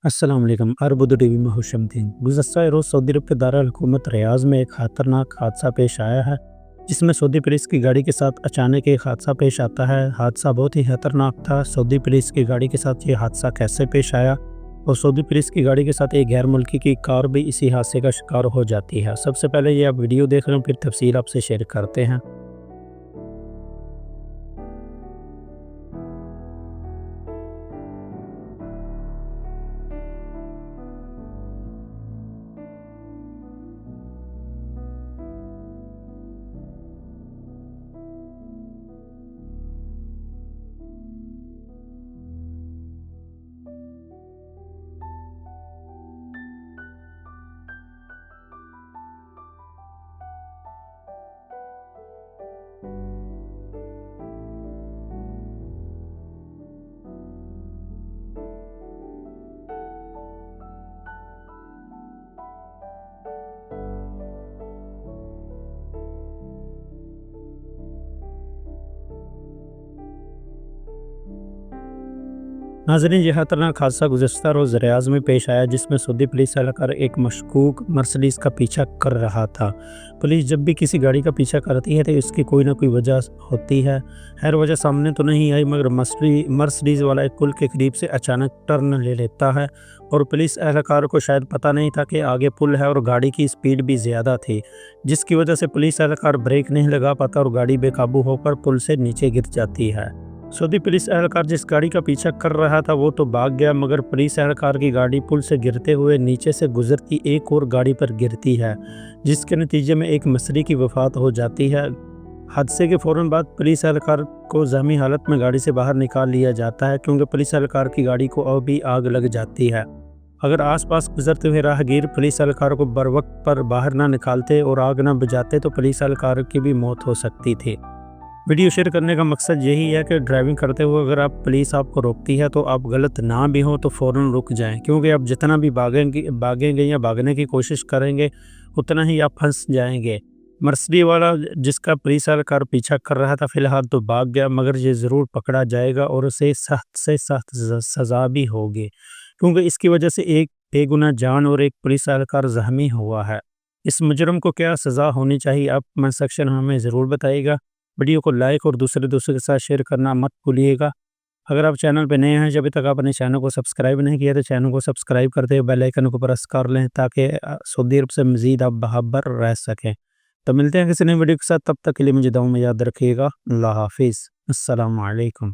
السلام علیکم اربد T V میں خوش آمدید۔ گزشتہ روز سعودی عرب کے دارالحکومت ریاض میں ایک خطرناک حادثہ پیش آیا ہے، جس میں سعودی پولیس کی گاڑی کے ساتھ اچانک ایک حادثہ پیش آتا ہے۔ حادثہ بہت ہی خطرناک تھا۔ سعودی پولیس کی گاڑی کے ساتھ یہ حادثہ کیسے پیش آیا اور سعودی پولیس کی گاڑی کے ساتھ ایک غیر ملکی کی کار بھی اسی حادثے کا شکار ہو جاتی ہے۔ سب سے پہلے یہ آپ ویڈیو دیکھ رہے ہیں، پھر تفصیل آپ سے شیئر کرتے ہیں۔ ناظرین، یہ خطرناک حادثہ گزشتہ روز ریاض میں پیش آیا، جس میں سعودی پولیس اہلکار ایک مشکوک مرسڈیز کا پیچھا کر رہا تھا۔ پولیس جب بھی کسی گاڑی کا پیچھا کرتی ہے تو اس کی کوئی نہ کوئی وجہ ہوتی ہے۔ خیر، وجہ سامنے تو نہیں آئی، مگر مرسڈیز والا ایک پل کے قریب سے اچانک ٹرن لے لیتا ہے اور پولیس اہلکار کو شاید پتہ نہیں تھا کہ آگے پل ہے اور گاڑی کی سپیڈ بھی زیادہ تھی، جس کی وجہ سے پولیس اہلکار بریک نہیں لگا پاتا اور گاڑی بے قابو ہو کر پل سے نیچے گر جاتی ہے۔ سعودی پولیس اہلکار جس گاڑی کا پیچھا کر رہا تھا وہ تو بھاگ گیا، مگر پولیس اہلکار کی گاڑی پل سے گرتے ہوئے نیچے سے گزرتی ایک اور گاڑی پر گرتی ہے، جس کے نتیجے میں ایک مصری کی وفات ہو جاتی ہے۔ حادثے کے فوراً بعد پولیس اہلکار کو زخمی حالت میں گاڑی سے باہر نکال لیا جاتا ہے، کیونکہ پولیس اہلکار کی گاڑی کو اب بھی آگ لگ جاتی ہے۔ اگر آس پاس گزرتے ہوئے راہگیر پولیس اہلکار کو بروقت پر باہر نہ نکالتے اور آگ نہ بجھاتے تو پولیس اہلکار کی بھی موت ہو سکتی تھی۔ ویڈیو شیئر کرنے کا مقصد یہی ہے کہ ڈرائیونگ کرتے ہوئے اگر پولیس آپ کو روکتی ہے تو آپ غلط نہ بھی ہوں تو فوراً رک جائیں، کیونکہ آپ جتنا بھی بھاگیں گے یا بھاگنے کی کوشش کریں گے اتنا ہی آپ پھنس جائیں گے۔ مرسڈی والا جس کا پولیس اہلکار پیچھا کر رہا تھا فی الحال تو بھاگ گیا، مگر یہ ضرور پکڑا جائے گا اور اسے سخت سے سخت سزا بھی ہوگی، کیونکہ اس کی وجہ سے ایک بے گناہ جان اور ایک پولیس اہلکار زخمی ہوا ہے۔ اس مجرم کو کیا سزا ہونی چاہیے آپ کمنٹ سیکشن میں ہمیں ضرور بتائیے گا۔ ویڈیو کو لائک اور دوسرے کے ساتھ شیئر کرنا مت بھولیے گا۔ اگر آپ چینل پہ نئے ہیں، جب تک آپ نے چینل کو سبسکرائب نہیں کیا تو چینل کو سبسکرائب کرتے ہوئے بیل آئیکن کو پریس کر لیں، تاکہ سعودی عرب سے مزید آپ باخبر رہ سکیں۔ تو ملتے ہیں کسی نئی ویڈیو کے ساتھ، تب تک کے لیے مجھے دعاؤں میں یاد رکھیے گا۔ اللہ حافظ، السلام علیکم۔